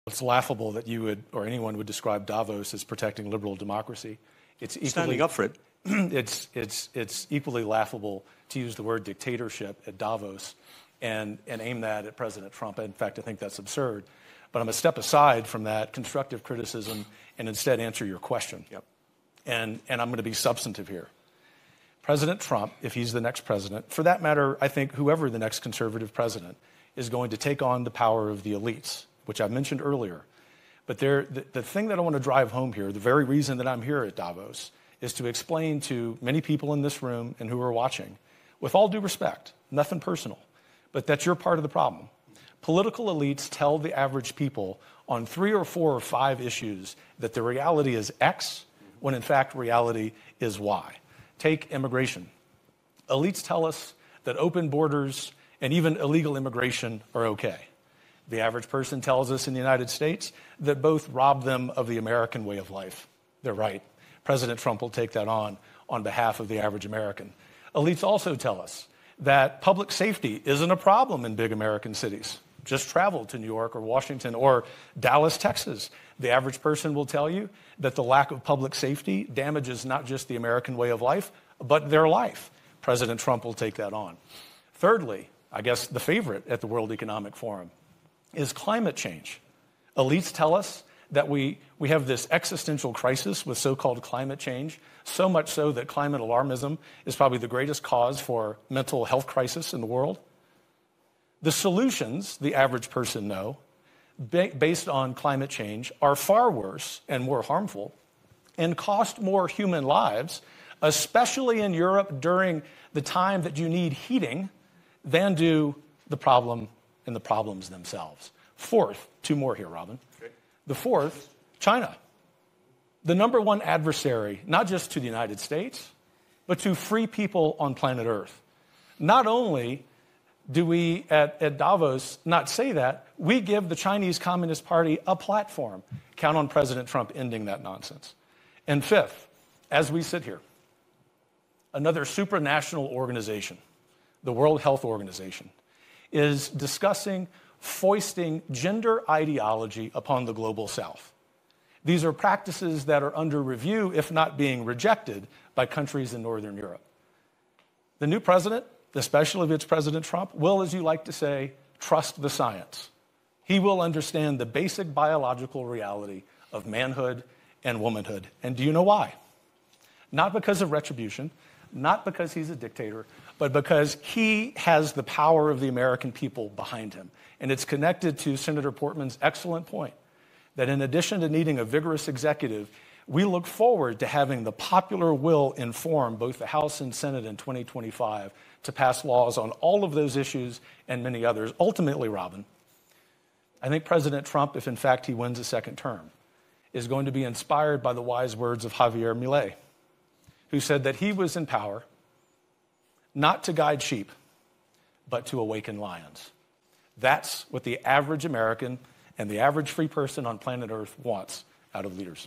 It's laughable that you would, or anyone would describe Davos as protecting liberal democracy. It's equally, standing up for it. It's equally laughable to use the word dictatorship at Davos and aim that at President Trump. In fact, I think that's absurd. But I'm going to step aside from that constructive criticism and instead answer your question. Yep. And I'm going to be substantive here. President Trump, if he's the next president, for that matter, I think whoever the next conservative president is going to take on the power of the elites, which I mentioned earlier. But the thing that I want to drive home here, the very reason that I'm here at Davos, is to explain to many people in this room and who are watching, with all due respect, nothing personal, but that you're part of the problem. Political elites tell the average people on 3 or 4 or 5 issues that the reality is X, when in fact reality is Y. Take immigration. Elites tell us that open borders and even illegal immigration are okay. The average person tells us in the United States that both rob them of the American way of life. They're right. President Trump will take that on behalf of the average American. Elites also tell us that public safety isn't a problem in big American cities. Just travel to New York or Washington or Dallas, Texas. The average person will tell you that the lack of public safety damages not just the American way of life, but their life. President Trump will take that on. Thirdly, I guess the favorite at the World Economic Forum is climate change. Elites tell us that we have this existential crisis with so-called climate change, so much so that climate alarmism is probably the greatest cause for mental health crisis in the world. The solutions, the average person know, based on climate change, are far worse and more harmful and cost more human lives, especially in Europe during the time that you need heating, than do the problem and the problems themselves. Fourth, 2 more here, Robin. Okay. The fourth, China. The number one adversary, not just to the United States, but to free people on planet Earth. Not only do we at Davos not say that, we give the Chinese Communist Party a platform. Count on President Trump ending that nonsense. And fifth, as we sit here, another supranational organization, the World Health Organization, is discussing foisting gender ideology upon the global South. These are practices that are under review, if not being rejected, by countries in Northern Europe. The new president, especially if it's President Trump, will, as you like to say, trust the science. He will understand the basic biological reality of manhood and womanhood. And do you know why? Not because of retribution, not because he's a dictator, but because he has the power of the American people behind him. And it's connected to Senator Portman's excellent point that in addition to needing a vigorous executive, we look forward to having the popular will inform both the House and Senate in 2025 to pass laws on all of those issues and many others. Ultimately, Robin, I think President Trump, if in fact he wins a second term, is going to be inspired by the wise words of Javier Milei, who said that he was in power not to guide sheep, but to awaken lions. That's what the average American and the average free person on planet Earth wants out of leaders.